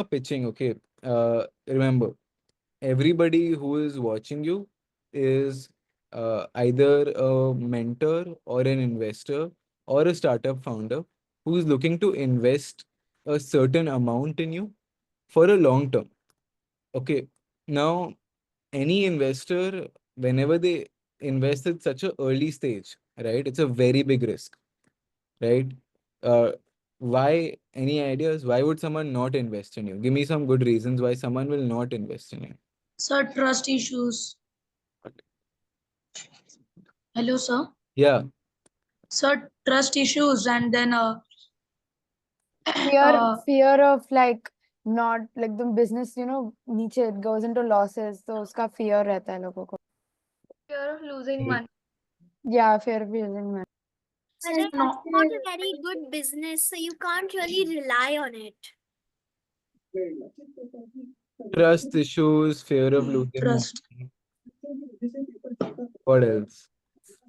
pitching, okay, remember, everybody who is watching you is either a mentor or an investor or a startup founder who is looking to invest a certain amount in you for a long term. Okay. Now, any investor, whenever they invest at such a early stage, right, it's a very big risk, right? Uh, why? Any ideas? Why would someone not invest in you? Give me some good reasons why someone will not invest in you. Sir, trust issues. Hello, sir. Yeah. Sir, trust issues, and then Fear, uh, fear of like not like the business, नीचे it goes into losses, तो उसका fear रहता है लोगों को. Fear of losing money. Yeah, fear of losing money. But no, it's not a very good business, so you can't really rely on it. Trust issues, fear of losing trust. money. What else?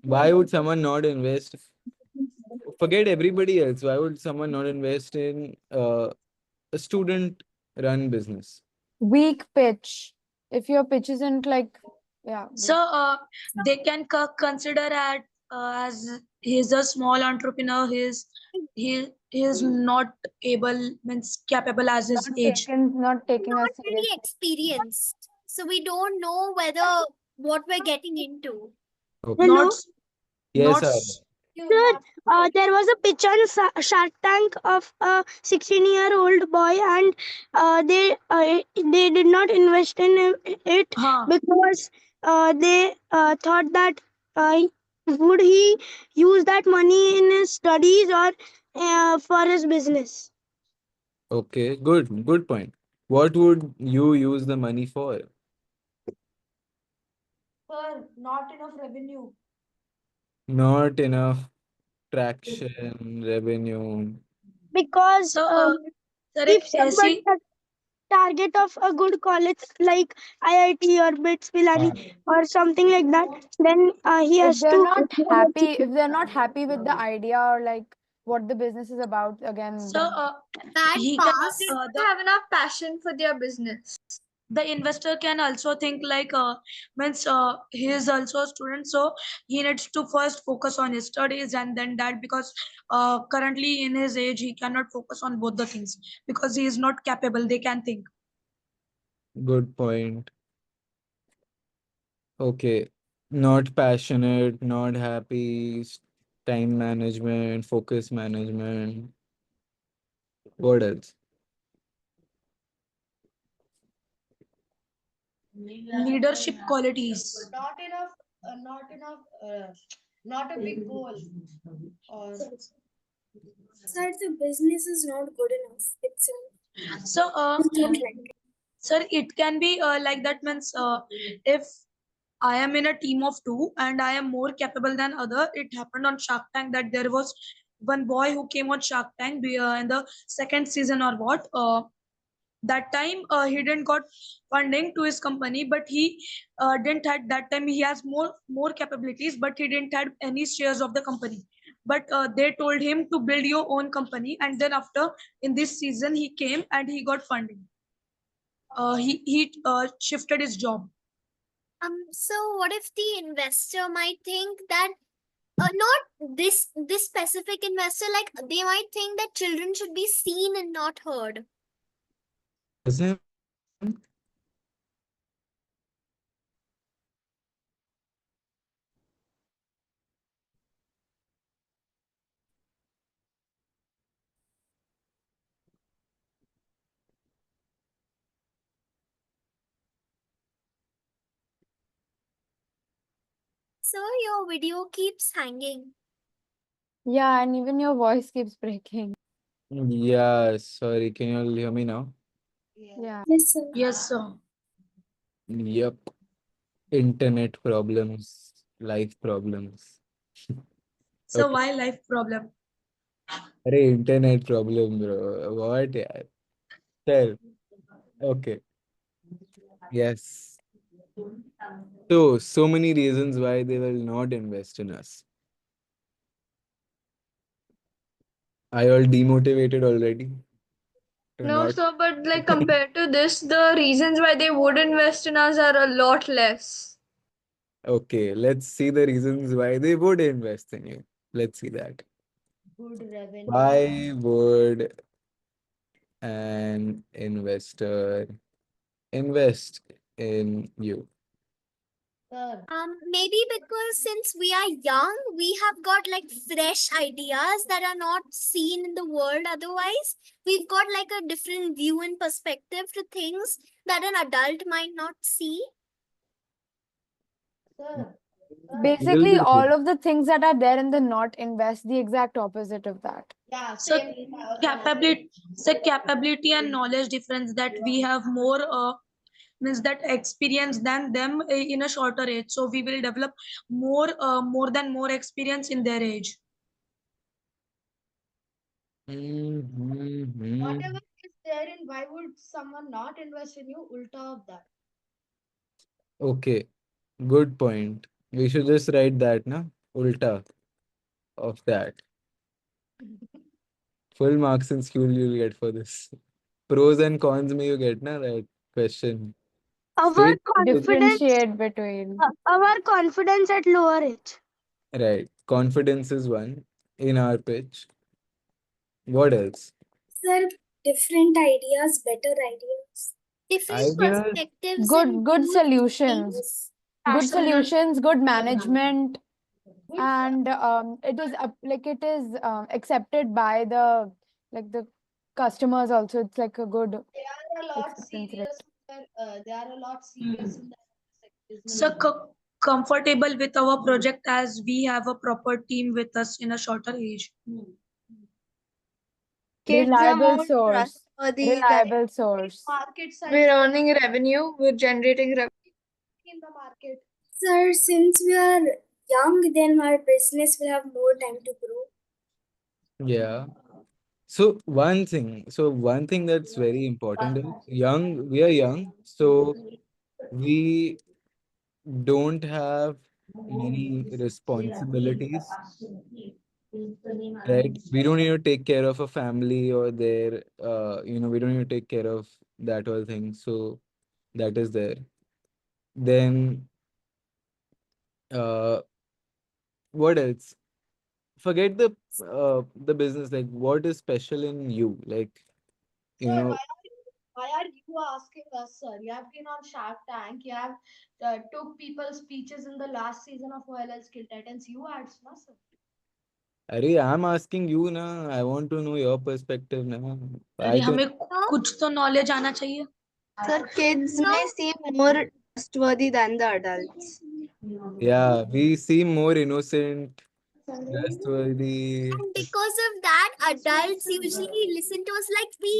Why would someone not invest? Forget everybody else. Why would someone not invest in a student run business? Weak pitch. If your pitch isn't like, yeah. So they can consider at as he's a small entrepreneur. He is not able means capable as his age. Not taking us Not seriously. really experienced, so we don't know whether what we're getting into. Okay. Hello. Not Yes, not sir. Sir, there was a pitch on Shark Tank of a 16-year-old boy, and they did not invest in it because they thought that would he use that money in his studies or for his business. Okay, good point. What would you use the money for? Sir, not enough revenue. Not enough traction, revenue. Because So sir, if ऐसी somebody has target of a good college like IIT or BITS Pilani or something like that, then he If has they're to. not happy with the idea or like what the business is about, again, so then Bad he pass. cannot Have enough passion for their business. the investor can also think like means he is also a student, so he needs to first focus on his studies and then that, because currently in his age he cannot focus on both the things because he is not capable, they can think. Good point. Okay. Not passionate, not happy, time management, focus management. What else? Leadership qualities. Not a big goal. Or Sir, the business is not good enough itself. So Don't like it. sir, it can be like that means if I am in a team of two and I am more capable than other. It happened on Shark Tank that there was one boy who came on Shark Tank in the second season or what. That time he didn't got funding to his company, but he didn't had that time he has more capabilities, but he didn't had any shares of the company. But they told him to build your own company, and then after in this season he came and he got funding. He shifted his job. So what if the investor might think that not this specific investor, like they might think that children should be seen and not heard. Doesn't So your video keeps hanging. yeah, and even your voice keeps breaking. Yeah, sorry. Can you all hear me now? Yeah. Yes, sir. Yes, sir. Yep. Internet problems, life problems. So Okay. why life problem? Arey, internet problem, bro. What? Yeah. Tell. Okay. Yes. So many reasons why they will not invest in us. Are you all demotivated already? to No, not. so but like compared to this, the reasons why they would invest in us are a lot less. Okay, let's see the reasons why they would invest in you. Let's see that. Good revenue. Why would an investor invest in you? Sir, Maybe because since we are young, we have got like fresh ideas that are not seen in the world otherwise. We've got like a different view and perspective to things that an adult might not see. sir, Basically, Little bit. all of the things that are there in the not invest, the exact opposite of that. yeah, So same thing I was gonna say. capability and knowledge difference that we have more means that experience than them in a shorter age. So we will develop more experience in their age. Mhm. Whatever is there in why would someone not invest in you? Ulta of that. Okay, good point. We should just write that, na? Ulta of that. Full marks in school you'll get for this. Pros and cons may you get, na, that question. Our State confidence, Differentiate between. our confidence at lower age. right. Confidence is one in our pitch. What else? Sir, different ideas, better ideas. Different Ideas. perspectives and Good views of solutions. things. Good Absolutely. solutions, good management, Good. and it is like it is accepted by the customers also. It's like a good They are a lot acceptance rate. serious. They are a lot serious in that business. So comfortable with our project as we have a proper team with us in a shorter age. Kids are Reliable more source. trustworthy than Reliable source. Market size we're earning revenue, we're generating revenue. in the market. Sir, since we are young, then our business will have more time to grow. Yeah. So one thing that's very important is we are young, so we don't have many responsibilities, right? We don't need to take care of a family or their, we don't need to take care of that whole thing. So that is there. Then, uh, what else? Forget the business. Like, what is special in you? Like, you Sir, know, why are you asking us, sir? You have been on Shark Tank. You have took people's speeches in the last season of OLL Skill Titans. You ads, no, sir. Arey, I'm asking you ना. I want to know your perspective ना. अरे I तो हमें कुछ तो knowledge आना चाहिए. Sir, kids So, may seem more trustworthy than the adults. yeah, we seem more innocent, trustworthy. and because of that, adults usually listen to us like we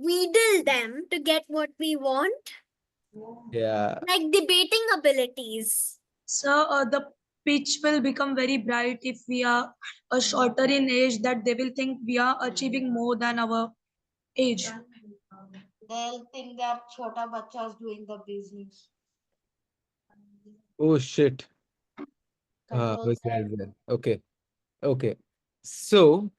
wheedle them to get what we want, Yeah, like debating abilities. So the pitch will become very bright if we are shorter in age, that they will think we are achieving more than our age. They'll think that chota bacha is doing the business. oh shit. Control Was that. there. Okay, okay. So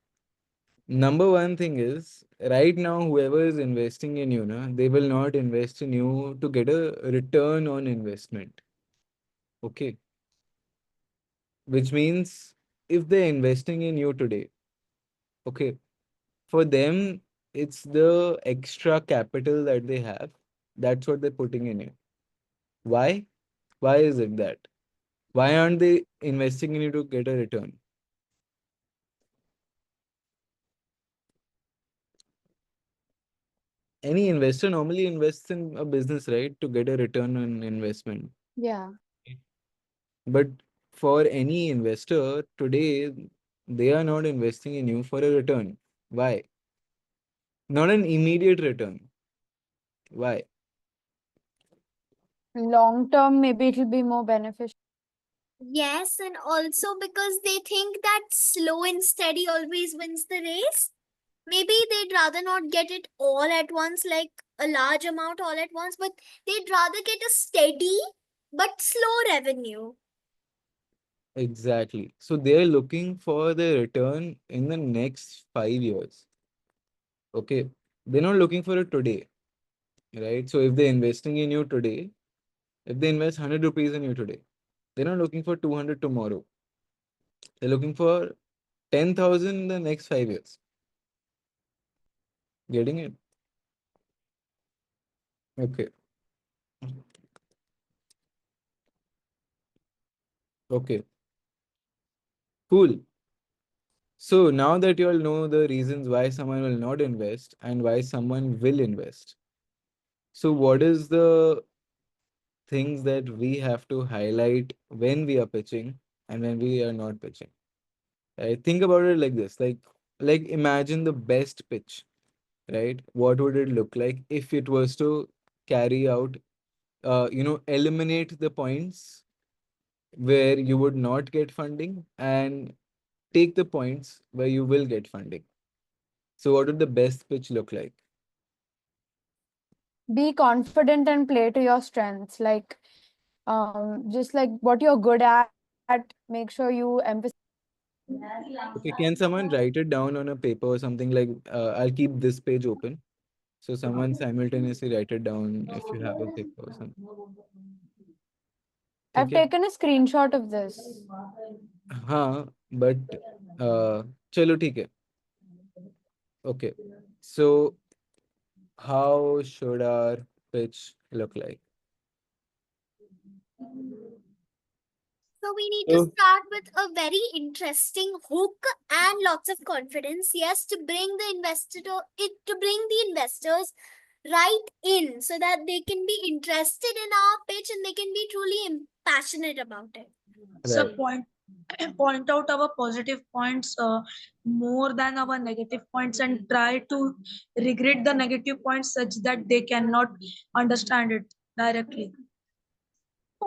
number one thing is right now, whoever is investing in you, na, they will not invest in you to get a return on investment. Okay, which means if they're investing in you today, okay, for them, it's the extra capital that they have. That's what they're putting in it. Why? Why is it that? Why aren't they investing in you to get a return? Any investor normally invests in a business, right, to get a return on investment. Yeah. But for any investor today, they are not investing in you for a return. Why? Not an immediate return. Why? Long term, maybe it will be more beneficial. Yes, and also because they think that slow and steady always wins the race. Maybe they'd rather not get it all at once, like a large amount all at once, but they'd rather get a steady but slow revenue. Exactly. So they're looking for the return in the next 5 years. Okay. they're not looking for it today, right? So if they're investing in you today, if they invest 100 rupees in you today, they're not looking for 200 tomorrow. They're looking for 10,000 in the next 5 years. Getting it? Okay. Okay. Cool. So now that you all know the reasons why someone will not invest and why someone will invest. So what is the things that we have to highlight when we are pitching and when we are not pitching? Right? Think about it like this. Like imagine the best pitch, right? What would it look like if it was to carry out eliminate the points where you would not get funding and take the points where you will get funding. So what would the best pitch look like? Be confident and play to your strengths. Like, just like what you're good at, make sure you emphasize. Okay, can someone write it down on a paper or something like I'll keep this page open. So someone simultaneously write it down if you have a paper or something. I've Okay. taken a screenshot of this. हाँ, but चलो ठीक है. Okay. So how should our pitch look like? So we need to So start with a very interesting hook and lots of confidence. Yes, to bring the investors right in so that they can be interested in our pitch and they can be truly passionate about it. So right, point out our positive points more than our negative points, and try to regret the negative points such that they cannot understand it directly.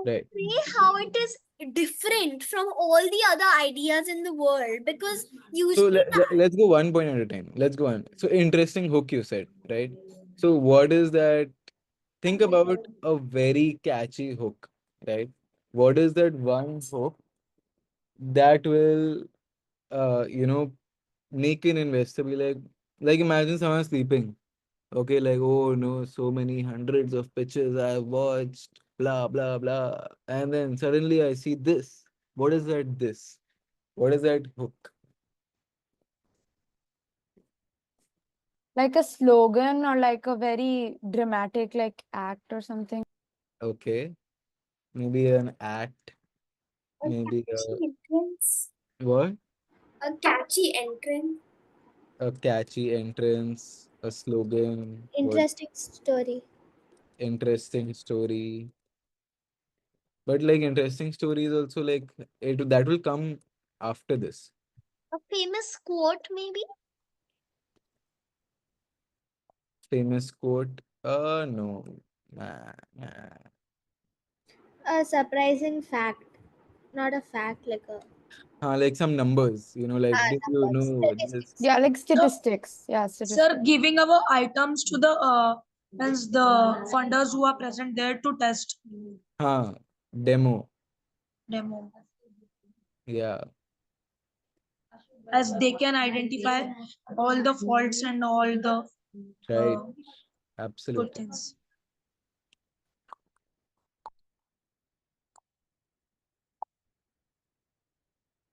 right. Say how it is different from all the other ideas in the world, because So usually let's go one point at a time. Let's go on. So interesting hook you said, right? So what is that? Think about a very catchy hook, right? What is that one hook that will, make an investor be like imagine someone sleeping. Okay, like, oh no, so many hundreds of pitches I've watched, blah, blah, blah. And then suddenly I see this. What is that? This? What is that hook? Like a slogan or like a very dramatic like act or something. Okay, maybe an act, a maybe catchy entrance, what? a catchy entrance, A catchy entrance, a slogan, what interesting story. interesting story. But like interesting stories also like it that will come after this. A famous quote, maybe? Famous quote. No. Nah, nah. A surprising fact. Not a fact, like a Like some numbers, like did you number, know this? statistics. Yeah, like So, statistics. Yeah, sir, statistics. giving our items to the means the funders who are present there to test Demo. demo, Yeah, as they can identify all the faults and all the right. uh, good Absolutely. things.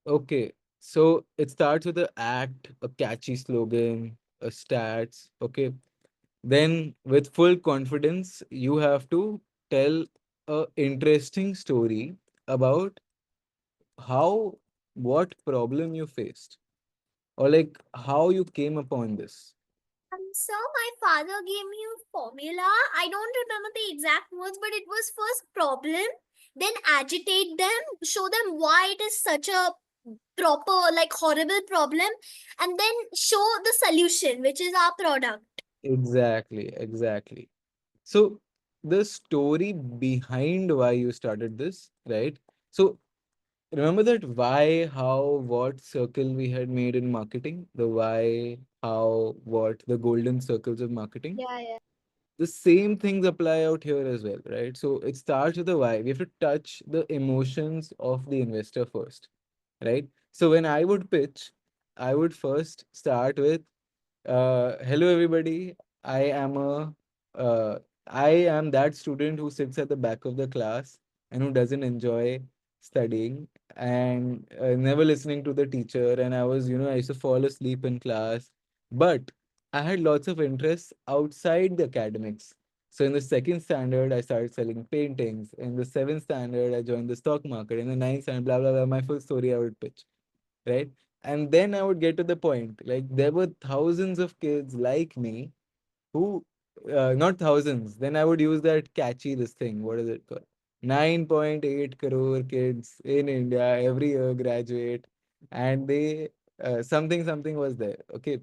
Okay. So it starts with a act, a catchy slogan, a stats. Okay. Then with full confidence, you have to tell a interesting story about how what problem you faced or like how you came upon this. So my father gave me a formula. I don't remember the exact words, but it was first problem, then agitate them, show them why it is such a proper, like horrible problem, and then show the solution, which is our product. Exactly, exactly. So the story behind why you started this, right? So remember that why, how, what circle we had made in marketing? The why, how, what, the golden circles of marketing. Yeah, yeah. The same things apply out here as well, right? So it starts with the why. We have to touch the emotions of the investor first, right? So when I would pitch, I would first start with, hello everybody. I am a I am that student who sits at the back of the class and who doesn't enjoy studying and never listening to the teacher. And I was, I used to fall asleep in class. But I had lots of interests outside the academics. So in the second standard, I started selling paintings. In the seventh standard, I joined the stock market. In the ninth standard, blah, blah, blah, my full story I would pitch, right? And then I would get to the point. Like there were thousands of kids like me who not thousands, then I would use that catchy this thing, what is it called, 9.8 crore kids in India every year graduate, and they something was there, okay,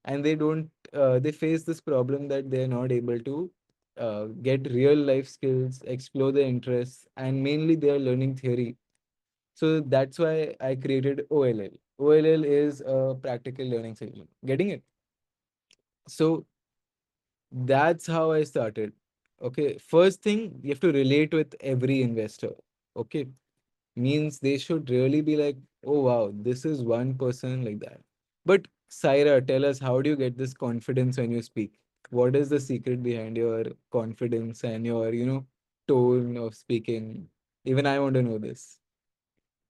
and they don't they face this problem that they're not able to get real life skills, explore their interests, and mainly they are learning theory. So that's why I created OLL is a practical learning solution, getting it? So that's how I started. Okay. First thing, you have to relate with every investor. Okay. Means they should really be like, oh, wow, this is one person like that. But Saira, tell us, how do you get this confidence when you speak? What is the secret behind your confidence and your, tone of speaking? Even I want to know this.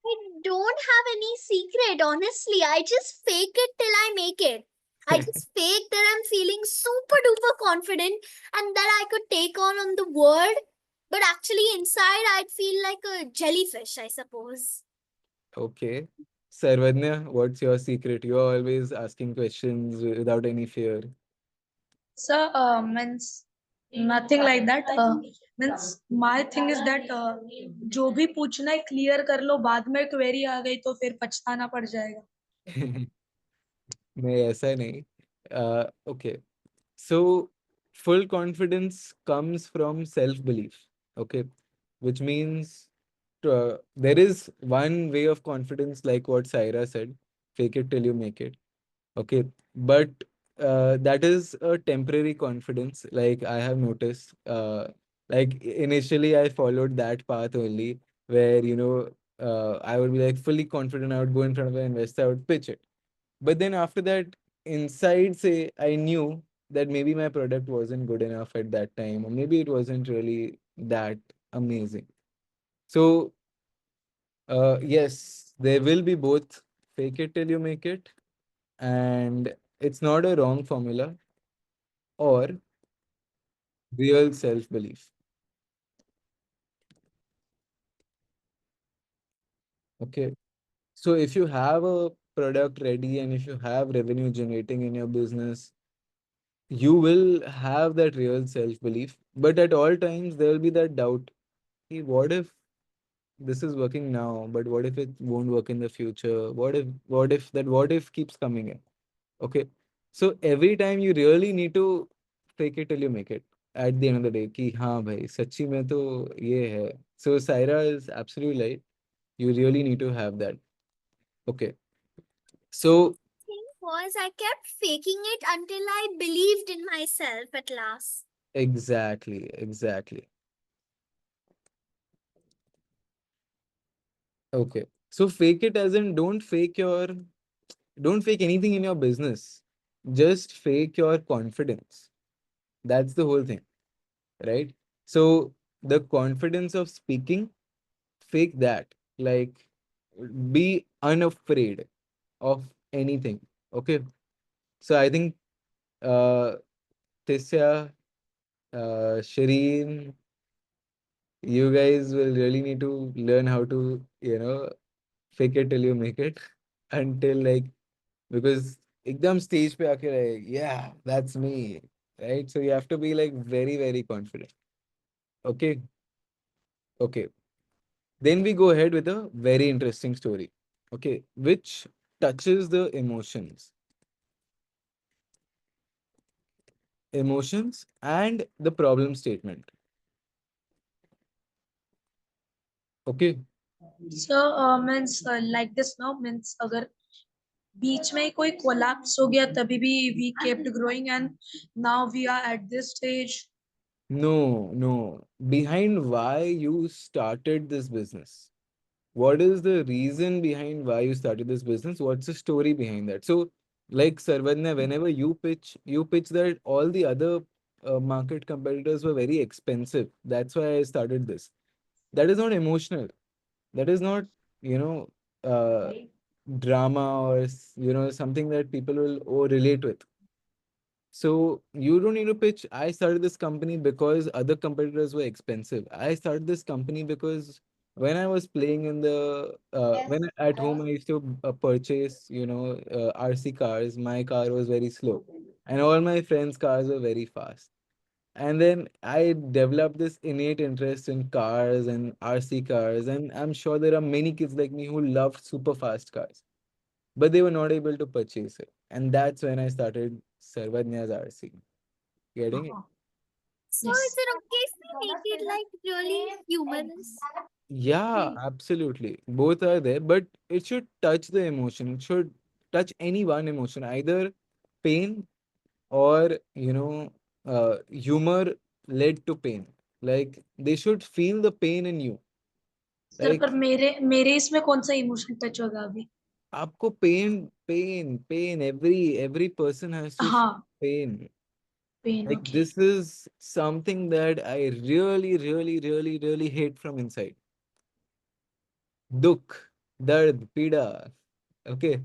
I don't have any secret, honestly. I just fake it till I make it. I just fake that I'm feeling super duper confident and that I could take on the world. But actually, inside, I'd feel like a jellyfish, I suppose. Okay. Sarvadnya, what's your secret? You're always asking questions without any fear. So, means nothing like that. Means my thing is that जो भी पूछना है clear कर लो, बाद में query आ गई तो फिर पछताना पड़ जाएगा. नहीं ऐसा नहीं. Okay. So full confidence comes from self belief. Okay. Which means there is one way of confidence, like what Saira said, fake it till you make it. Okay. But that is a temporary confidence. Like I have noticed, like initially I followed that path only, where, I would be like fully confident. I would go in front of an investor, I would pitch it. But then after that, inside, say, I knew that maybe my product wasn't good enough at that time, or maybe it wasn't really that amazing. So, yes, there will be both, fake it till you make it, and it's not a wrong formula, or real self belief. Okay. So, if you have a product ready and if you have revenue generating in your business, you will have that real self belief. But at all times, there will be that doubt. Hey, what if this is working now, but what if it won't work in the future? What if keeps coming in? Okay. So every time you really need to fake it till you make it at the end of the day. Ki, हाँ भाई सच्ची में तो ये है. So Saira is absolutely right. You really need to have that. Okay. So Thing was, I kept faking it until I believed in myself at last. exactly. Okay. So fake it as in don't fake anything in your business. Just fake your confidence. That's the whole thing, right? So the confidence of speaking, fake that. Like be unafraid of anything. Okay. So I think uh Tisya, Shireen, you guys will really need to learn how to, fake it till you make it until like because एकदम stage पे आके like yeah that's me, right? So you have to be like very very confident. Okay. Okay. Then we go ahead with a very interesting story, okay, which touches the emotions and the problem statement. Okay. So, means like this now means अगर बीच में कोई collapse हो गया तभी भी we kept growing and now we are at this stage. No. Behind why you started this business. What is the reason behind why you started this business? What's the story behind that? So Like Sarvanya, whenever you pitch that all the other market competitors were very expensive. That's why I started this. That is not emotional. That is not, you know, uh, drama or something that people will relate with. So you don't need to pitch. I started this company because other competitors were expensive. I started this company because when I was playing in the Yes, when at home yes. I used to purchase RC cars. My car was very slow, and all my friends' cars were very fast. And then I developed this innate interest in cars and RC cars, and I'm sure there are many kids like me who loved super fast cars, but they were not able to purchase it. And that's when I started Sarvanya's RC. Getting it? So is Yes. it okay if I'm we make gonna it say the like really same humorous? exact Yeah, thing. absolutely. Both are there, but it should touch the emotion. It should touch any one emotion, either pain or, humor led to pain. Like they should feel the pain in you. Sir Like पर मेरे मेरे इसमें कौन सा emotion touch होगा अभी? आपको pain, every person has to feel हाँ, pain. Pain. Like okay. this is something that I really, really, really, really hate from inside. Dukh, dard, pida. Okay,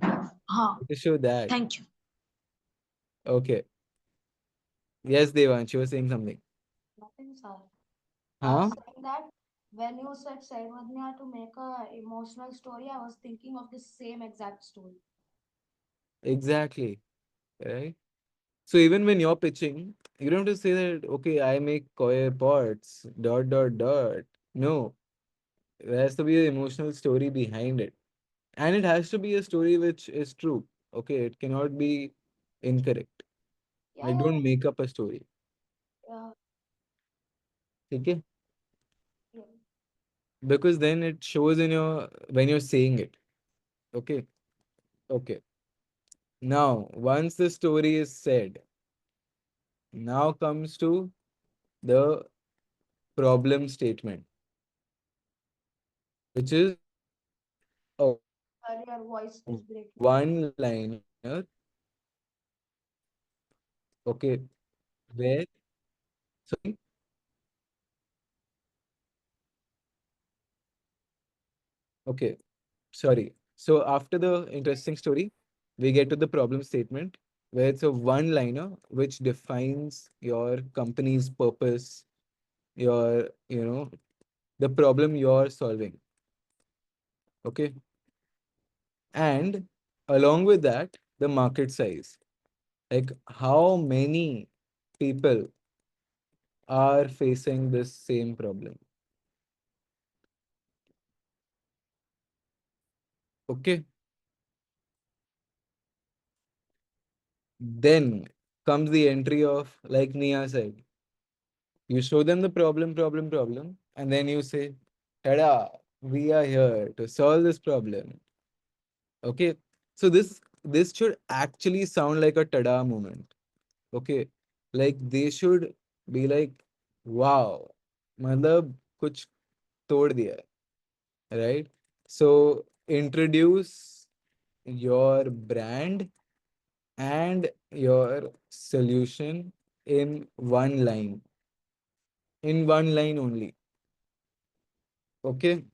हाँ, to show that. Thank you. Okay. Yes, Devansh, you were saying something. Nothing, sir. I was Huh? saying that when you said Saivadnya to make a emotional story, I was thinking of the same exact story. Exactly. Right? So even when you're pitching, you don't have to say that, okay, I make coir pots, dot, dot, dot. No, there has to be an emotional story behind it. And it has to be a story which is true. Okay, it cannot be incorrect. Yeah, Like, don't make up a story. yeah, Okay? yeah. Because then it shows in your when you're saying it. Okay? Okay. Now, once the story is said, now comes to the problem statement, which is a Sorry, your voice is breaking. one-liner. Okay, where sorry, okay, sorry. So after the interesting story, we get to the problem statement, where it's a one-liner which defines your company's purpose, your, the problem you're solving. Okay. And along with that, the market size. Like how many people are facing this same problem. Okay. Then comes the entry of, like Nia said, you show them the problem, and then you say, Tada, we are here to solve this problem. Okay. So this should actually sound like a tada moment. Okay. Like they should be like, wow, matlab kuch tod diya, right? So introduce your brand and your solution in one line, in one line only. Okay.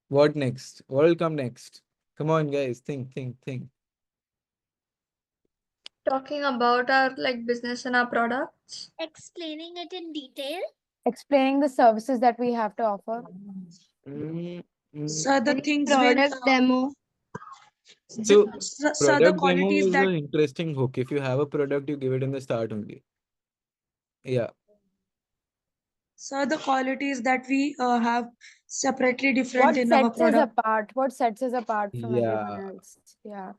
What next? What will come next? Come on, guys. Think. Talking about our like business and our products. Explaining it in detail. Explaining the services that we have to offer. Mm, mm. So the Any things will product demo. So, so the product demo qualities is that an interesting hook. If you have a product, you give it in the start only. Yeah, so the qualities that we have separately different What in our sets us product. apart? What sets us apart from everyone yeah, else? Yeah.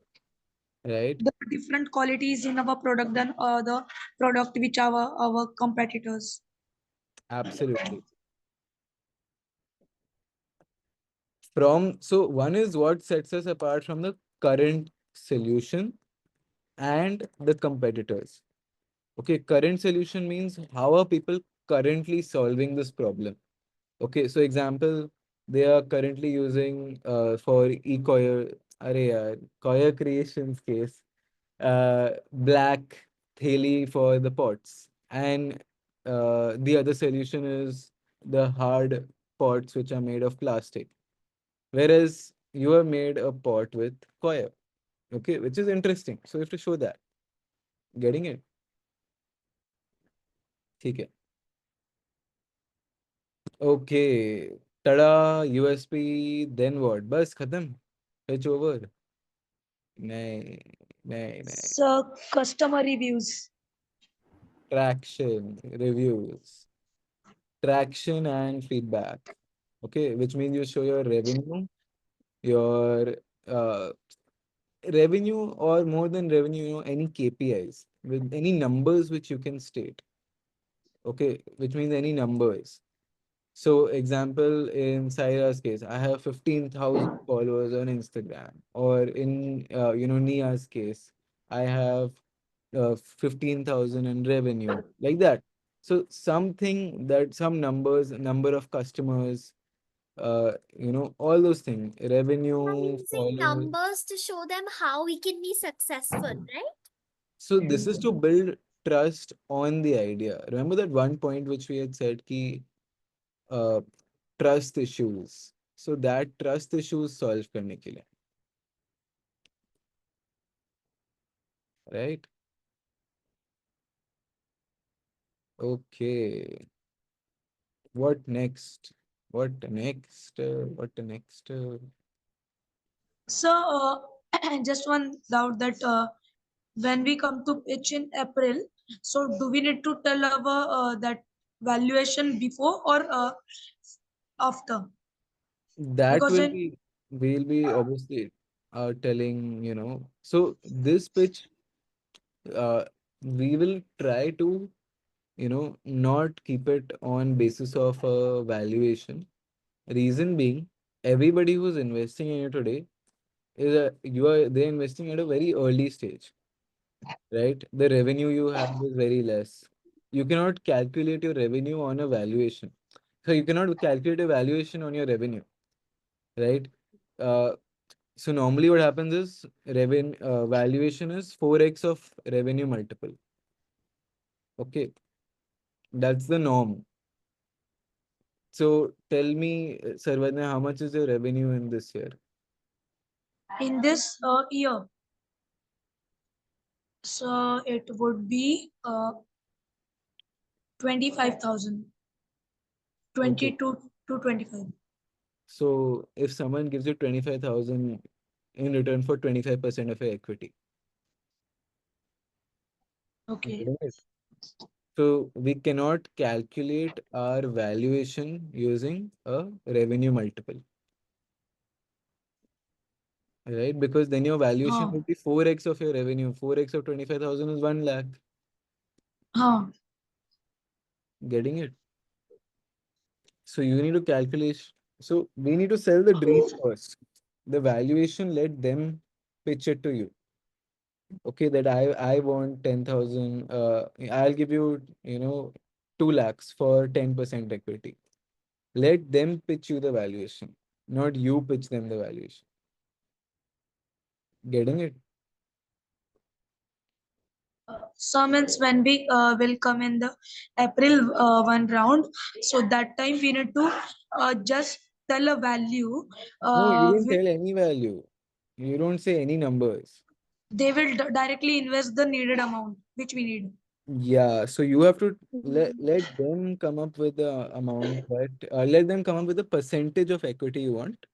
right. The different qualities in our product than the product which our competitors. Absolutely. So one is what sets us apart from the current solution and the competitors. Okay, current solution means how are people currently solving this problem? Okay, so example, They are currently using for e-coir, arey yaar, coir creations case, black theli for the pots. And the other solution is the hard pots which are made of plastic. Whereas you have made a pot with coir, okay, which is interesting. So you have to show that. Getting it? ठीक है. Okay. Tada, USP, then what? बस खत्म. Pitch over. नहीं, नहीं, नहीं. So customer reviews. Traction, reviews, traction and feedback. Okay, which means you show your uh, revenue, or more than revenue, any KPIs with any numbers which you can state. Okay, which means any numbers. So, example, in Saira's case, I have 15,000 followers on Instagram, or in Nia's case, I have 15,000 in revenue, like that. So something that some numbers, number of customers, all those things, I'm revenue, using followers. numbers to show them how we can be successful, right? So this is to build trust on the idea. Remember that one point which we had said, ki uh, trust issues. So that trust issues solve करने के लिए, right? Okay. What next? What next? What next? So just one doubt that when we come to pitch in April, so do we need to tell our that valuation before or after? That Because will in be, we'll be obviously telling, so this pitch, uh, we will try to, not keep it on basis of a valuation. Reason being, everybody who's investing in you today they're investing at a very early stage, right? The revenue you have is very less. You cannot calculate your revenue on a valuation. So you cannot calculate a valuation on your revenue, right? Uh, so normally what happens is valuation is 4x of revenue multiple. Okay, that's the norm. So tell me, Sarvadna, how much is your revenue in this year? in this year, so it would be 25,000, Okay. 22 to 25. So if someone gives you 25,000 in return for 25% of your equity, Okay. getting it? So we cannot calculate our valuation using a revenue multiple, right? Because then your valuation Huh. would be 4x of your revenue. 4x of 25,000 is 1 lakh. Huh. Getting it? So you need to calculate. So we need to sell the dream first. The valuation, let them pitch it to you. Okay, that I want 10,000. I'll give you, 2 lakhs for 10% equity. Let them pitch you the valuation, not you pitch them the valuation. Getting it? So means when we will come in the April one round, so that time we need to just tell a value. No, you don't With, tell any value. You don't say any numbers. they will directly invest the needed amount which we need. Yeah, so you have to let them come up with the amount, but let them come up with the percentage of equity you want.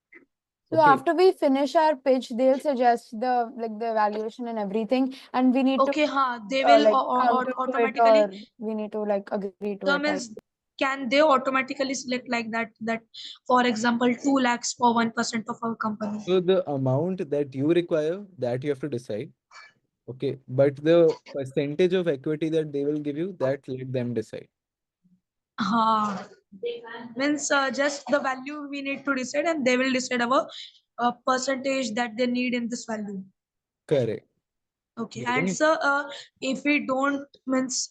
So Okay. after we finish our pitch, they'll suggest the valuation and everything, and we need to Okay, huh? They will like counter to it, automatically. or we need to like agree to So it. means can they automatically select like that? That for example, 2 lakhs for 1% of our company. So the amount that you require, that you have to decide. Okay. But the percentage of equity that they will give you, that let them decide. Huh. Means just the value we need to decide, and they will decide our percentage that they need in this value. Correct. Okay, Getting and it? so if we don't means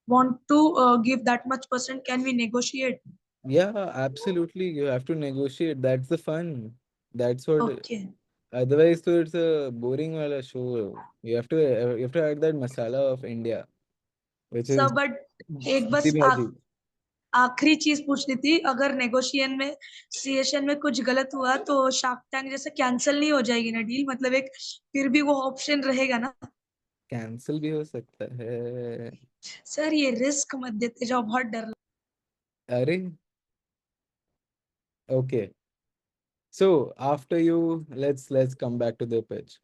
want to give that much percent, can we negotiate? Yeah, absolutely. You have to negotiate. That's the fun. That's what. Okay. Otherwise, so it's a boring wala show. You have to add that masala of India, which sir is but एक puri बस bhaji. आखिरी चीज पूछनी थी, अगर negotiation में सिएशन में कुछ गलत हुआ तो शार्क टैंक जैसे कैंसिल नहीं हो जाएगी ना डील, मतलब एक फिर भी वो ऑप्शन रहेगा ना? कैंसिल भी हो सकता है. सर ये रिस्क मत देते जाओ, बहुत डर अरे, okay. So after you, let's come back to the pitch.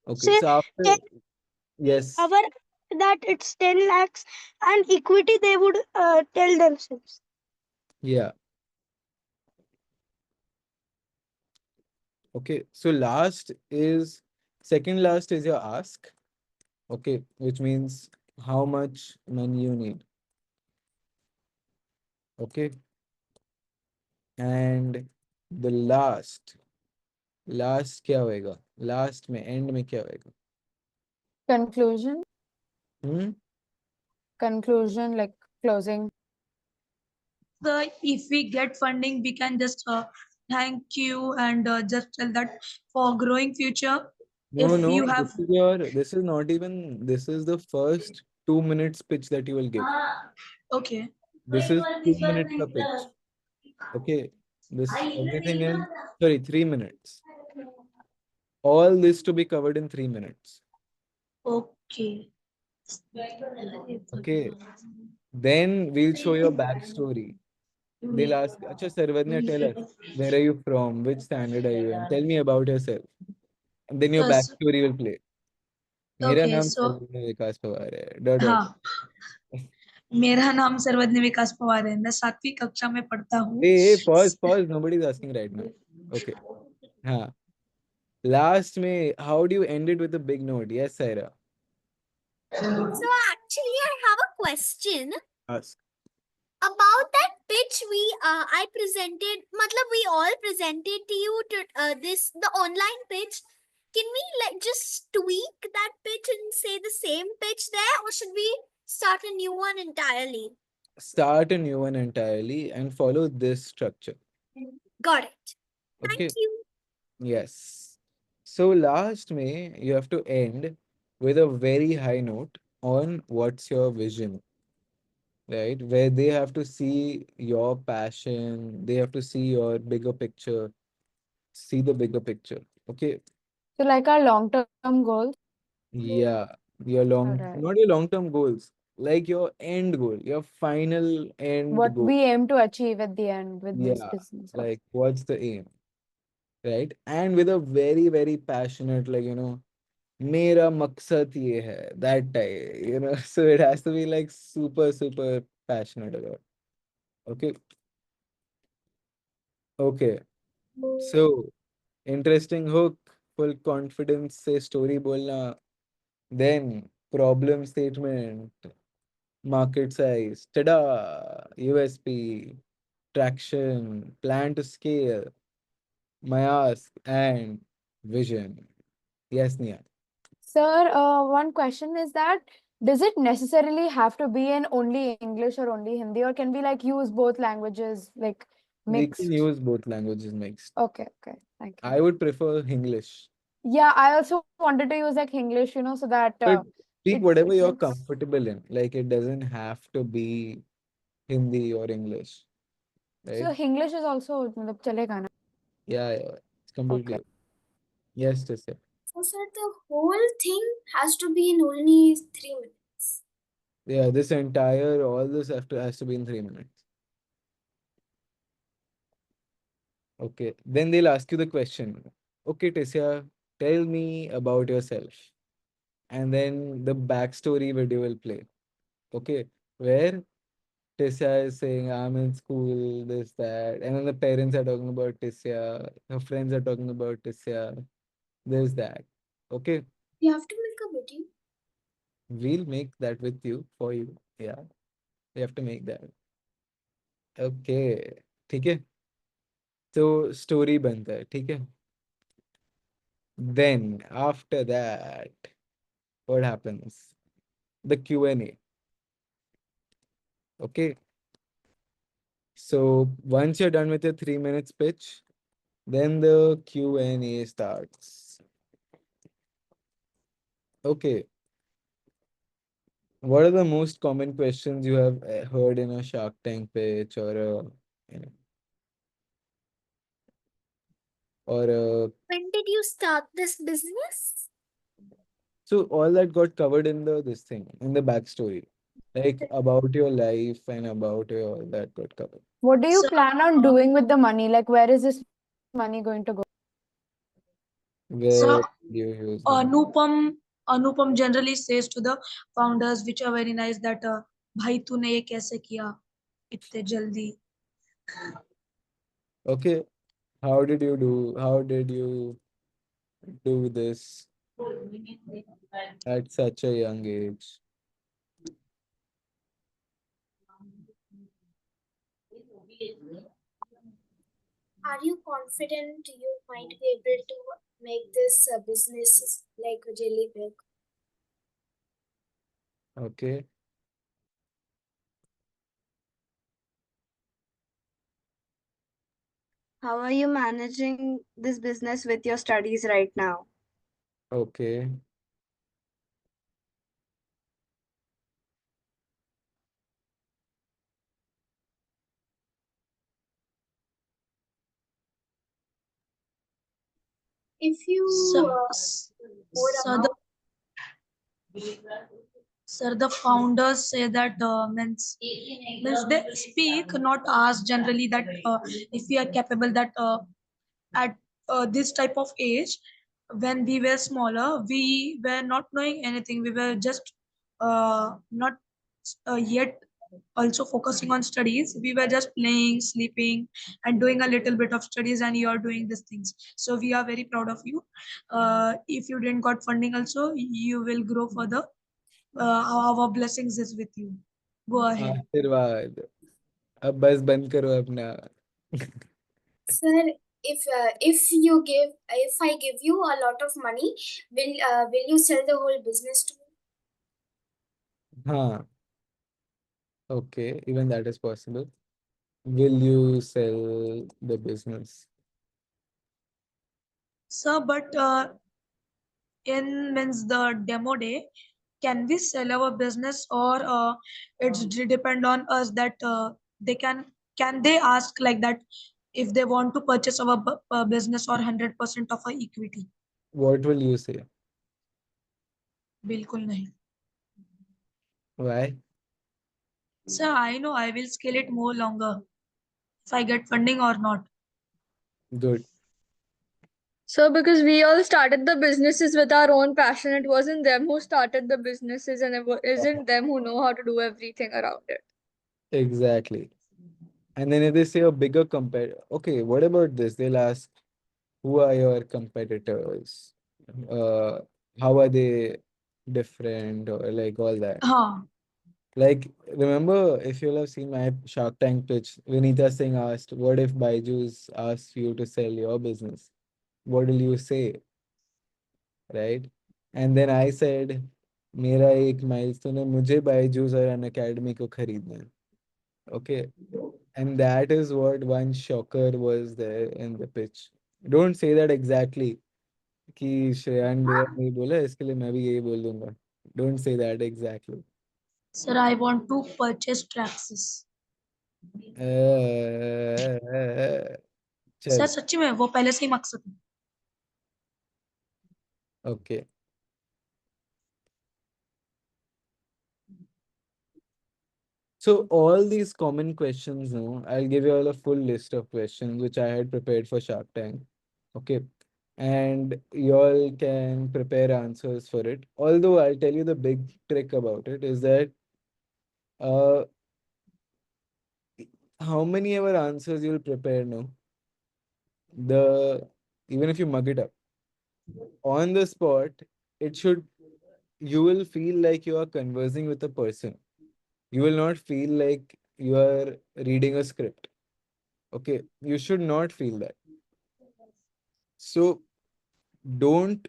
Okay. Say So after, 10 yes, our that it's 10 lakhs and equity they would tell themselves. yeah. Okay. So second last is your ask. Okay, which means how much money you need. Okay, and the last क्या होएगा? Last में end में क्या होएगा? Conclusion. Hmm? Conclusion, like closing. So if we get funding, we can just thank you and just tell that for growing future. No, If no. you have, This is not even. This is the first 2 minutes pitch that you will give. okay, This is 2 minutes का pitch. Okay. This everything in 3 minutes. All this to be covered in 3 minutes. okay. Okay. Then we'll show your backstory. They'll ask, Acha Sarvadnya, tell us, where are you from? Which standard are you in? Tell me about yourself. And then your Yes, backstory will play. मेरा okay. नाम So सर्वज्ञ विकास पवार है. Dot dot. हाँ, मेरा नाम सर्वज्ञ विकास पवार है, मैं 7वीं कक्षा में पढ़ता हूँ. Hey, pause. Nobody is asking right now. Okay. हाँ. Last में, how do you end it with a big note? Yes, Saira. So actually, I have a question Ask. about that pitch I presented. Matlab, we all presented to you to the online pitch. Can we like just tweak that pitch and say the same pitch there, or should we start a new one entirely? Start a new one entirely and follow this structure. Got it. Thank Okay. you. Yes. So last May, you have to end with a very high note on what's your vision, right? Where they have to see your passion, they have to see your bigger picture, see the bigger picture. Okay. So like our long-term goals. Yeah. All right. Not your long-term goals, like your end goal, your final end What goal. we aim to achieve at the end with this Yeah. business. Okay. Like what's the aim, right? And with a very, very passionate, like, मेरा मकसद ये है, that type, so it has to be like super, super passionate about. Okay. Okay. So interesting hook, full confidence से story बोलना, then problem statement, market size, tada, USP, traction, plan to scale, my ask, and vision. Yes, Nia. Sir, one question is that does it necessarily have to be in only English or only Hindi, or can we like use both languages like We can mixed? use both languages mixed. Okay, thank you. I would prefer English. Yeah, I also wanted to use like English, so that But speak it whatever you're makes. comfortable in. Like it doesn't have to be Hindi or English, right? So English is also मतलब चलेगा ना? Yeah, it's Okay. completely. Yes, to say. So, sir, the whole thing has to be in only 3 minutes. Yeah, all this has to be in 3 minutes. Okay. Then they'll ask you the question. Okay, Tisha, tell me about yourself. And then the backstory video will play. Okay. Where Tisha is saying, I'm in school, this, that. And then the parents are talking about Tisha. Her friends are talking about Tisha. There's that. Okay. You have to make a video. We'll make that with you for you. Yeah. We have to make that. Okay. ठीक है. तो story बनता है. ठीक है. Then after that, what happens? The Q&A. Okay. So once you're done with your 3 minutes pitch, then the Q&A starts. Okay. What are the most common questions you have heard in a Shark Tank pitch or you know, or a When did you start this business? so all that got covered in the this thing in the backstory, like about your life and about your all that got covered. What do you So, plan on doing with the money? Like, where is this money going to go? so Where do you use them? Anupam generally says to the founders, which are very nice, that भाई तूने ये कैसे किया इतने जल्दी. Okay, how did you do this at such a young age? Are you confident you might be able to make this business like really big? Okay, How are you managing this business with your studies right now? okay, If you So, more so amount, the founders say that means they speak, not ask generally that if we are capable that at this type of age, when we were smaller, we were not knowing anything. We were just not yet also focusing on studies. We were just playing, sleeping, and doing a little bit of studies, and you are doing these things. So we are very proud of you. If you didn't got funding also, you will grow further. Our blessings is with you. Go ahead. आशीर्वाद. अब बस बंद करो अपना. sir, if I give you a lot of money, will you sell the whole business to me? हाँ, okay, even that is possible. Will you sell the business? Sir, but in means the demo day, can we sell our business, or it's depend on us that they can they ask like that if they want to purchase our business or 100% of our equity? What will you say? बिल्कुल नहीं. Why? Sir, I know I will scale it more longer if I get funding or not. Good. So, because we all started the businesses with our own passion, it wasn't them who started the businesses, and isn't them who know how to do everything around it. Exactly. And then if they say a bigger competitor, okay, what about this? They'll ask, who are your competitors? Uh, how are they different or like all that? हाँ. Like, remember, if you'll have seen my Shark Tank pitch, Vinita Singh asked, what if Byju's asks you to sell your business? What will you say? Right? And then I said, मेरा एक milestone है मुझे बायजूस और अन academy को खरीदना है. Okay. And that is what one shocker was there in the pitch. Don't say that exactly. कि श्रेयान भैया ने बोला इसके लिए मैं भी यही बोल दूंगा. Don't say that exactly. Sir, I want to purchase Traxxas. Sir चल. सच्ची में वो पहले से ही मकसद है. Okay. So all these common questions, no, I'll give you all a full list of questions which I had prepared for Shark Tank. Okay. And you all can prepare answers for it. Although I'll tell you the big trick about it is that uh how many ever answers you'll prepare, no? The even if you mug it up on the spot, it should you will feel like you are conversing with a person. You will not feel like you are reading a script. Okay, you should not feel that. So don't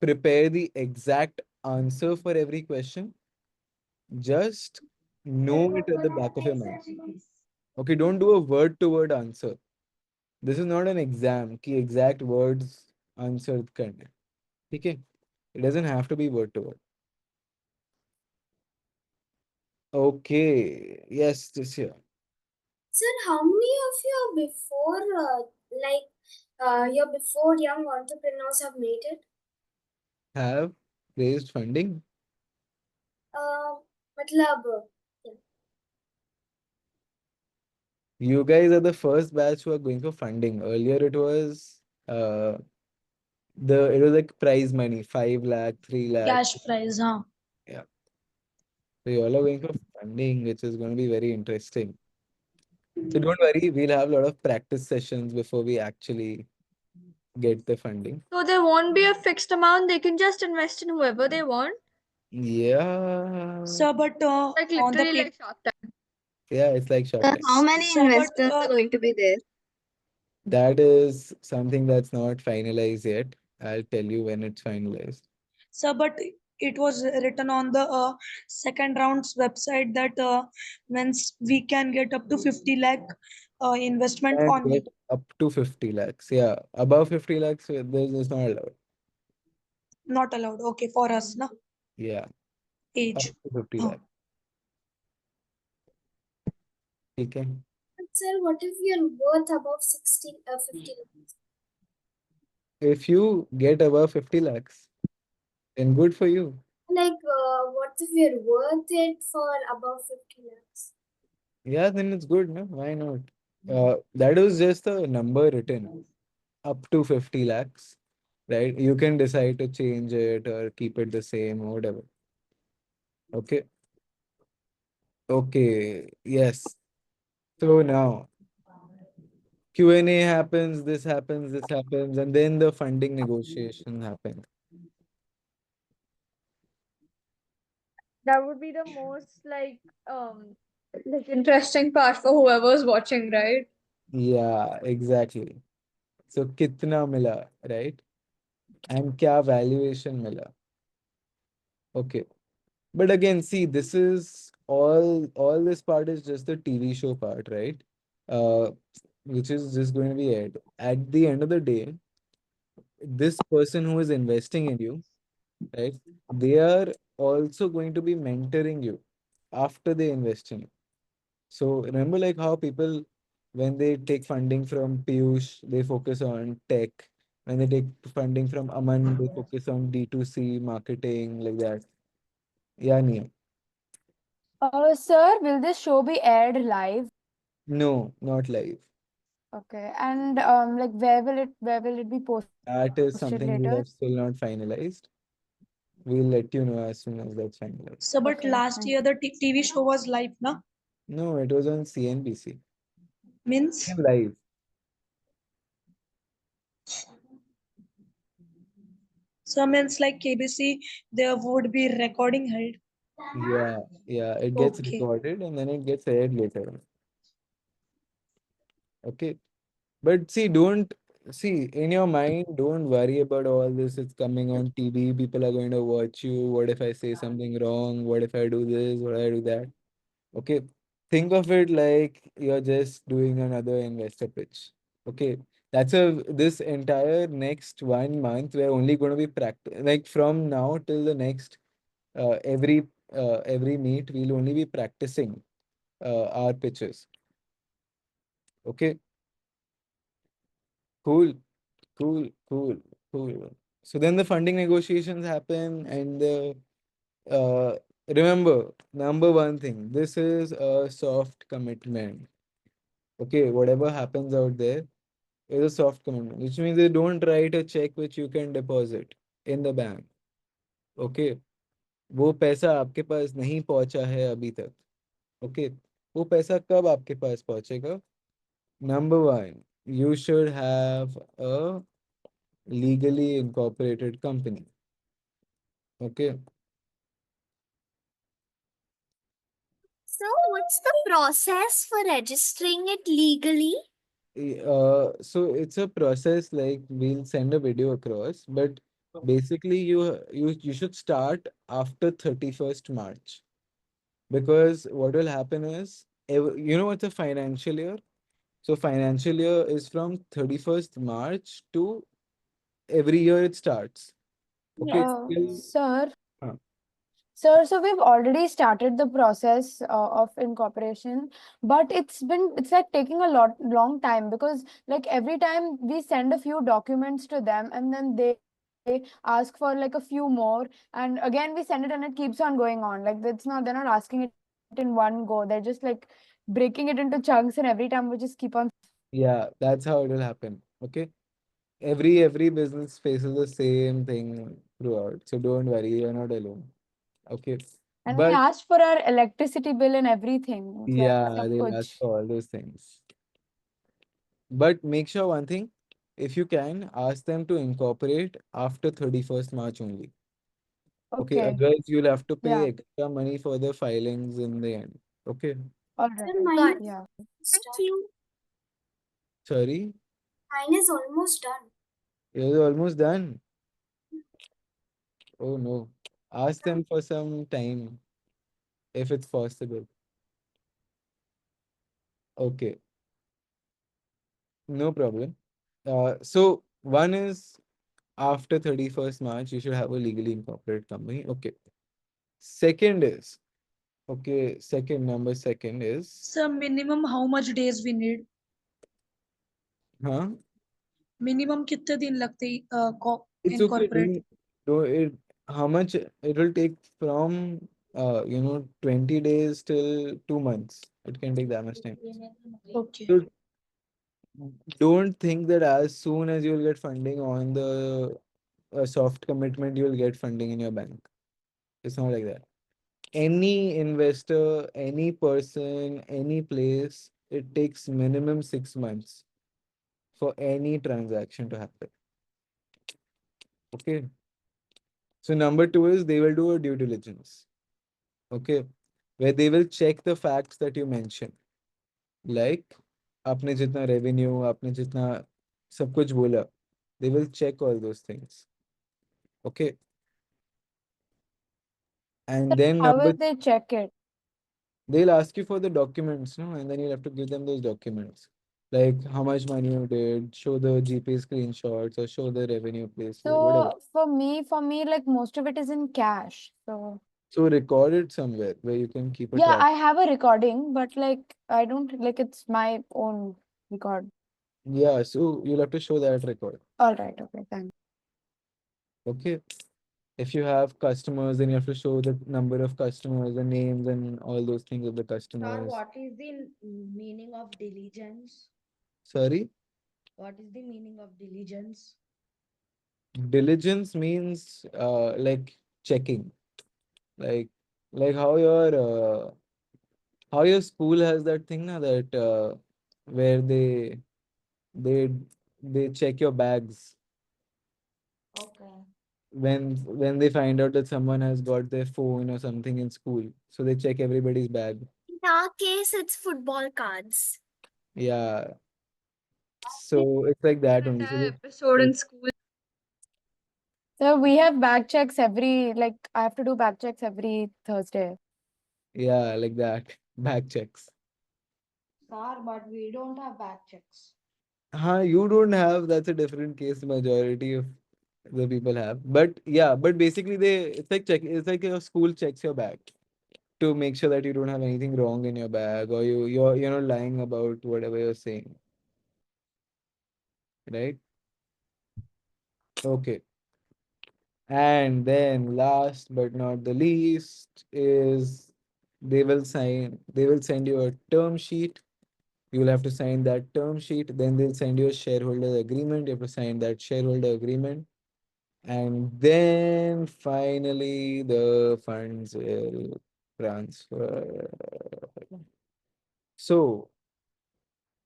prepare the exact answer for every question. Just know it at the back of your mind. Okay, don't do a word to word answer. This is not an exam कि exact words answer करने. Okay? It doesn't have to be word to word. Okay. Yes, this year. Sir, how many of your before, your before young entrepreneurs have made it? Have raised funding. मतलब, yeah. You guys are the first batch who are going for funding. Earlier it was uh it was like prize money, 5 lakh, 3 lakh. Cash prize, huh? Yeah. So you all are going for funding, which is going to be very interesting. So don't worry, we'll have a lot of practice sessions before we actually get the funding. So there won't be a fixed amount. They can just invest in whoever they want. Yeah. Sir, but Like on the literally paper, like Shark Tank. Yeah, it's like Shark Tank. How many sir, but investors are going to be there? That is something that's not finalized yet. I'll tell you when it's finalized. sir, but it was written on the second round's website that means we can get up to 50 lakh investment And on get it. up to 50 lakhs. Yeah, above 50 lakhs, this is not allowed. Not allowed. Okay, for us, na Yeah, up age. to 50 Huh. lakhs. Okay. But sir, what if we are worth above 50 lakhs? If you get above 50 lakhs, then good for you. Like, what if we are worth it for above 50 lakhs? Yeah, then it's good, no? Why not? That was just a number written up to 50 lakhs, right? You can decide to change it or keep it the same or whatever. Okay. Okay. Yes. So now Q&A happens, this happens, and then the funding negotiation happens. That would be the most like interesting part for whoever's watching, right? Yeah, exactly. So kitna mila, right? And kya valuation mila. Okay. But again, see, this is all this part is just the TV show part, right? Uh, which is just going to be aired. At the end of the day, this person who is investing in you, right? They are also going to be mentoring you after they invest in you. So remember, like how people, when they take funding from Piyush, they focus on tech. When they take funding from Aman, they focus on D2C marketing, like that. Yeah, Nia. Sir, will this show be aired live? No, not live. Okay, and like where will it be posted That is later? something we have still not finalized. We'll let you know as soon as that's finalized. So, but Okay, last thank year the TV show was live, na No, it was on CNBC. means. Live. So means like KBC, there would be recording held. Yeah, yeah. It gets Okay. recorded and then it gets aired later. Okay. But see, don't see in your mind, don't worry about all this. It's coming on TV. People are going to watch you. What if I say something wrong? What if I do this? What if I do that? Okay. Think of it like you're just doing another investor pitch. Okay. This entire next 1 month, we're only going to be practice like from now till the next every meet, we'll only be practicing our pitches. Okay. Cool. Cool, cool, cool. So then the funding negotiations happen, and remember, number one thing, this is a soft commitment. Okay, whatever happens out there is a soft commitment, which means they don't write a check which you can deposit in the bank. Okay, वो पैसा आपके पास नहीं पहुंचा है अभी तक. Okay, वो पैसा कब आपके पास पहुंचेगा? Number one, you should have a legally incorporated company. Okay. So, what's the process for registering it legally? So it's a process like we'll send a video across, but basically you should start after 31st March because what will happen is You know what's a financial year? So financial year is from 31st March to every year it starts. Okay, it's still, Sir, uh, Sir, so we've already started the process of incorporation, but it's like taking a long time, because like every time we send a few documents to them and then they ask for like a few more, and again we send it and it keeps on going on. Like they're not asking it in one go. They're just like breaking it into chunks, and every time we just keep on. yeah, that's how it will happen. Okay. Every business faces the same thing throughout. So don't worry, you're not alone. Okay. And we But asked for our electricity bill and everything. It's like yeah, sab they'll ask kuch. for all those things. But make sure one thing, if you can, ask them to incorporate after 31st March only. Okay, Okay. otherwise you'll have to pay Yeah. extra money for the filings in the end. Okay. All Sir, right. mine is Yeah. thank you. Sorry, Mine is almost done. you're almost done. Oh no. Ask them for some time if it's possible. Okay, no problem. So one is after 31st March, you should have a legally incorporated company. Okay. Second is, okay, number second is, So minimum how much days we need? huh? Minimum कितने दिन लगते It's okay. incorporate? Do it. How much it will take from 20 days till 2 months. It can take that much time. Okay. So don't think that as soon as you'll get funding on the soft commitment, you'll get funding in your bank. It's not like that. Any investor, any person, any place, it takes minimum 6 months for any transaction to happen. Okay. So number two is they will do a due diligence. Okay. Where they will check the facts that you mentioned. Like आपने जितना revenue, आपने जितना सब कुछ बोला. They will check all those things. Okay. And then How will number, they check it? they'll ask you for the documents, no? And then you'll have to give them those documents. Like how much money you did, show the GP screenshots or show the revenue placement, whatever. So for me, like most of it is in cash. So So record it somewhere where you can keep a yeah, track. I have a recording, but like I don't like it's my own record. Yeah, so you'll have to show that record. All right. Okay. Thanks. Okay. If you have customers, then you have to show the number of customers, the names, and all those things of the Sir, customers. what is the meaning of diligence? Sorry, What is the meaning of diligence? diligence means like checking, like like how your school has that thing now that where they they check your bags Okay. when they find out that someone has got their phone or something in school, so they check everybody's bag. In our case, it's football cards. Yeah, so it's like An that only. So entire episode in school. So we have back checks every like I have to do back checks every Thursday. yeah, like that. Back checks. Sir, but we don't have back checks. You don't have, that's a different case. Majority of the people have. But yeah, but basically it's like your school checks your bag to make sure that you don't have anything wrong in your bag or you're not lying about whatever you're saying. Right? Okay. And then last but not the least is they will send you a term sheet. You will have to sign that term sheet. Then they'll send you a shareholder agreement. You have to sign that shareholder agreement. And then finally the funds will transfer. So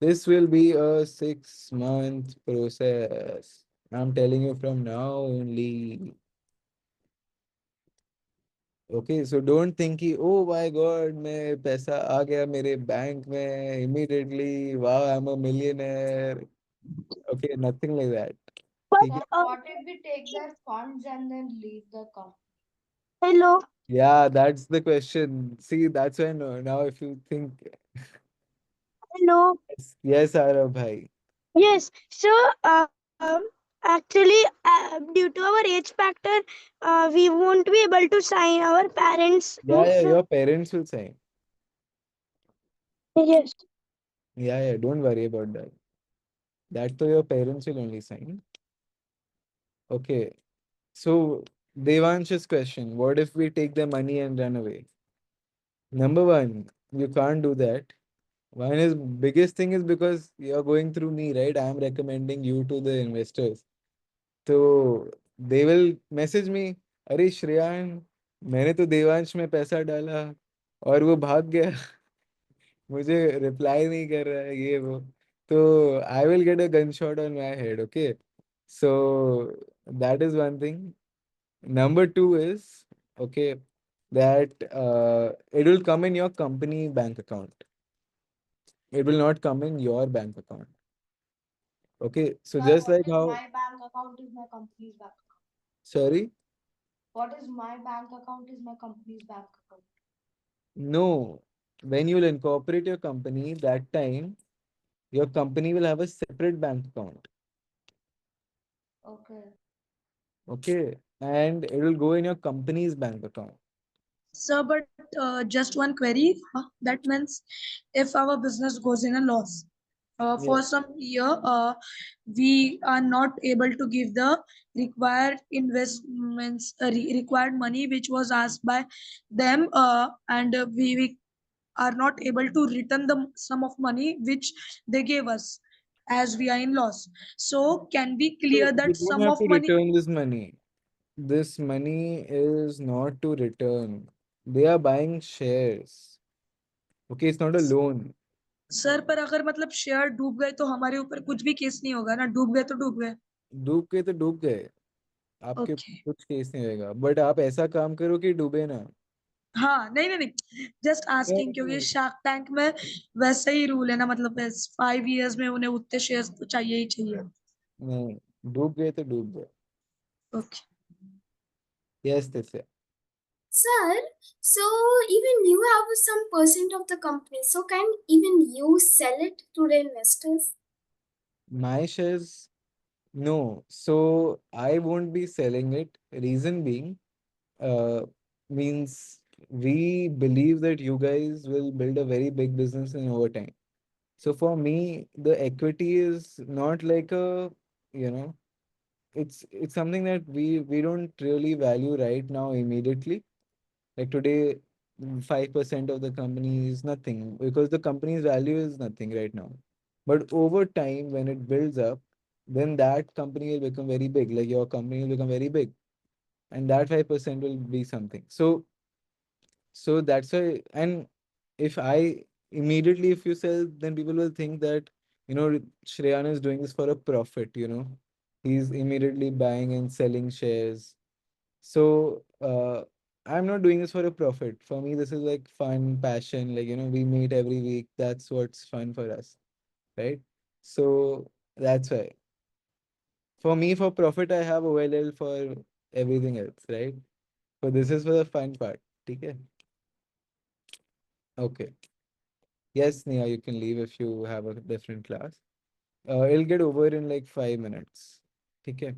this will be a 6 month process. I'm telling you from now only. Okay, so don't think कि oh my god मैं पैसा आ गया मेरे bank में immediately, wow I'm a millionaire. Okay, nothing like that. But ठीक Sir, है? what if we take their funds and then leave the company? hello. Yeah, that's the question. See, that's why now if you think No. Yes, Arav bhai. Yes. So, actually, due to our age factor, we won't be able to sign. Our parents Yeah, need yeah, to. your parents will sign. Yes. Yeah, yeah, don't worry about that. That to your parents will only sign. Okay. So Devansh's question, what if we take the money and run away? Number one, you can't do that. One is biggest thing is because you're going through me, right? I'm recommending you to the investors. So they will message me, अरे श्रेयान मैंने तो देवांश में पैसा डाला और वो भाग गया मुझे रिप्लाई नहीं कर रहा है ये वो तो I will get a gun shot on my head okay so that is one thing number two is okay that it will come in your company bank account. It will not come in your bank account. Okay, so Sir, just what like is how, my bank account is my company's bank account. sorry, What is my bank account is my company's bank account. no, when you will incorporate your company, that time your company will have a separate bank account. Okay. Okay, and it will go in your company's bank account. Sir, but just one query. That means if our business goes in a loss Yeah. for some year, we are not able to give the required investments, required money which was asked by them, and we are not able to return the sum of money which they gave us as we are in loss. So can we So clear you that don't sum have of to money? return this money. This money is not to return. They are buying shares. Okay, it's not a loan. Sir पर अगर मतलब share डूब गए तो हमारे ऊपर कुछ भी केस नहीं होगा ना, डूब गए तो डूब गए. डूब गए तो डूब गए. आपके ओके. कुछ केस नहीं होएगा. बट आप ऐसा काम करो कि डूबे ना. हाँ, नहीं नहीं नहीं, जस्ट आस्किंग क्योंकि शार्क टैंक में वैसे ही रूल है ना, मतलब 5 इयर्स में उन्हें उतने शेयर्स तो चाहिए ही चाहिए. नहीं, डूब गए तो डूब गए. Okay. Yes, this is. Sir, so even you have some percent of the company. So can even you sell it to the investors? My shares, no. So I won't be selling it. Reason being, uh, means we believe that you guys will build a very big business in over time. So for me, the equity is not like a, you know, it's something that we don't really value right now immediately. Like today, 5% of the company is nothing because the company's value is nothing right now. But over time, when it builds up, then that company will become very big. Like your company will become very big, and that 5% will be something. So that's why. And if I immediately if you sell, then people will think that Shreyan is doing this for a profit. He's immediately buying and selling shares. So I'm not doing this for a profit. For me, this is like fun, passion. Like we meet every week. That's what's fun for us, right? So that's why. For me, for profit, I have OLL for everything else, right? So this is for the fun part. Okay. Okay. Yes, Nia, you can leave if you have a different class. It'll get over in like 5 minutes. Okay.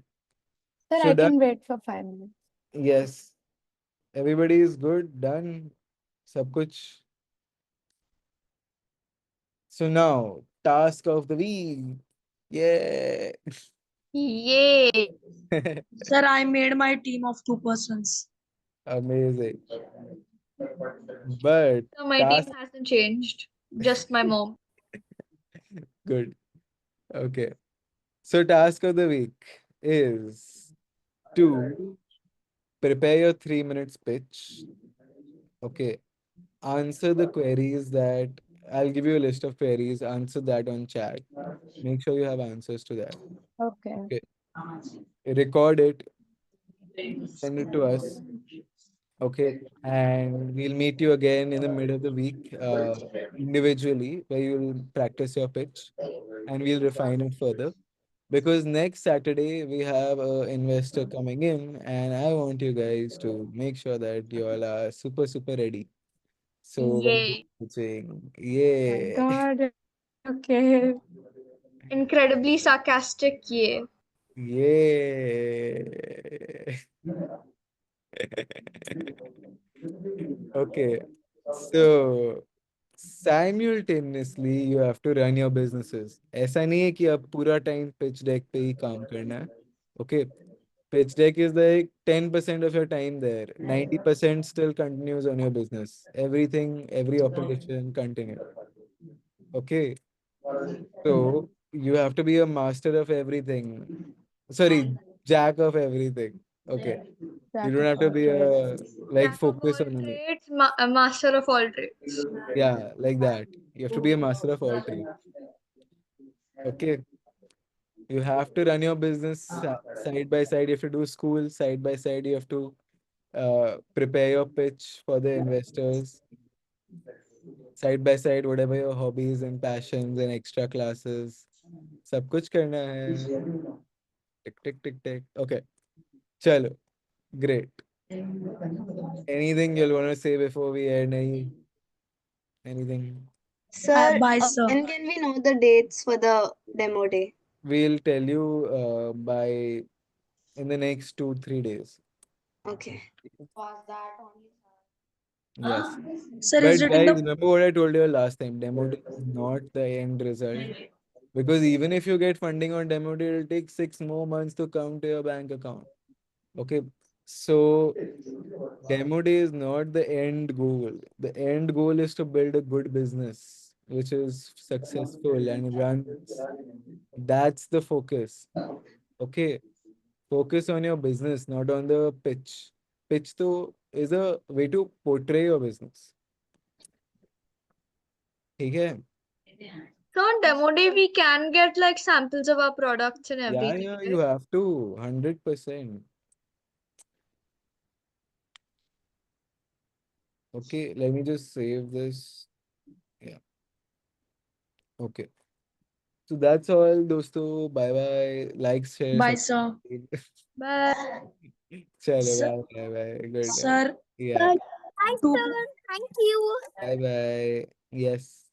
Sir, So I done. can wait for 5 minutes. Yes. Everybody is good. Done. Sab kuch. So now, task of the week. Yeah. Yay. Sir, I made my team of 2 persons. Amazing. But So my team task hasn't changed. Just my mom. good. Okay. So task of the week is to prepare your 3 minutes pitch. Okay. Answer the queries that I'll give you a list of queries. Answer that on chat. Make sure you have answers to that. Okay. Okay. Record it. Send it to us. Okay. And we'll meet you again in the middle of the week individually where you'll practice your pitch and we'll refine it further. Because next Saturday we have a investor coming in and I want you guys to make sure that you all are super, super ready. So, Yay. My yeah. God. Okay. Incredibly sarcastic, yeah. Yeah. Okay. So simultaneously you have to run your businesses. ऐसा नहीं है कि अब पूरा time pitch deck पे ही काम करना है. Okay. Pitch deck is like 10% of your time there. 90% still continues on your business. Everything, every operation continue. Okay. So you have to be a master of everything. Sorry, jack of everything. Okay. You Jack don't of have to all be a trades. like Jack of focus all on only. trades, a master of all trades. Yeah, like that. You have to be a master of all trades. Okay. You have to run your business side by side. You have to do school side by side. You have to prepare your pitch for the investors side by side. Whatever your hobbies and passions and extra classes, सब कुछ करना है. Tick tick tick tick. Okay. Chalo. Great. Anything you'll want to say before we end? Anything? Sir, Bye, sir. when can we know the dates for the demo day? We'll tell you by in the next 2 3 days. Okay. Was that only, Yes. Sir, is But it in guys, the remember what I told you last time? Demo day is not the end result. Because even if you get funding on demo day, it'll take 6 more months to come to your bank account. Okay. So demo day is not the end goal. The end goal is to build a good business which is successful and runs. That's the focus. Okay. Focus on your business, not on the pitch. Pitch though is a way to portray your business. ठीक है? So on demo day, we can get like samples of our products and Yeah, everything, yeah, you right? have to 100%. Okay, let me just save this. Yeah. Okay. So that's all, dosto. Bye bye. Like, share, bye, sir. subscribe. Bye. Chalo, Sir, bye bye bye. Good night. sir, Yeah. Bye, two sir. Thank you. Bye bye. Yes.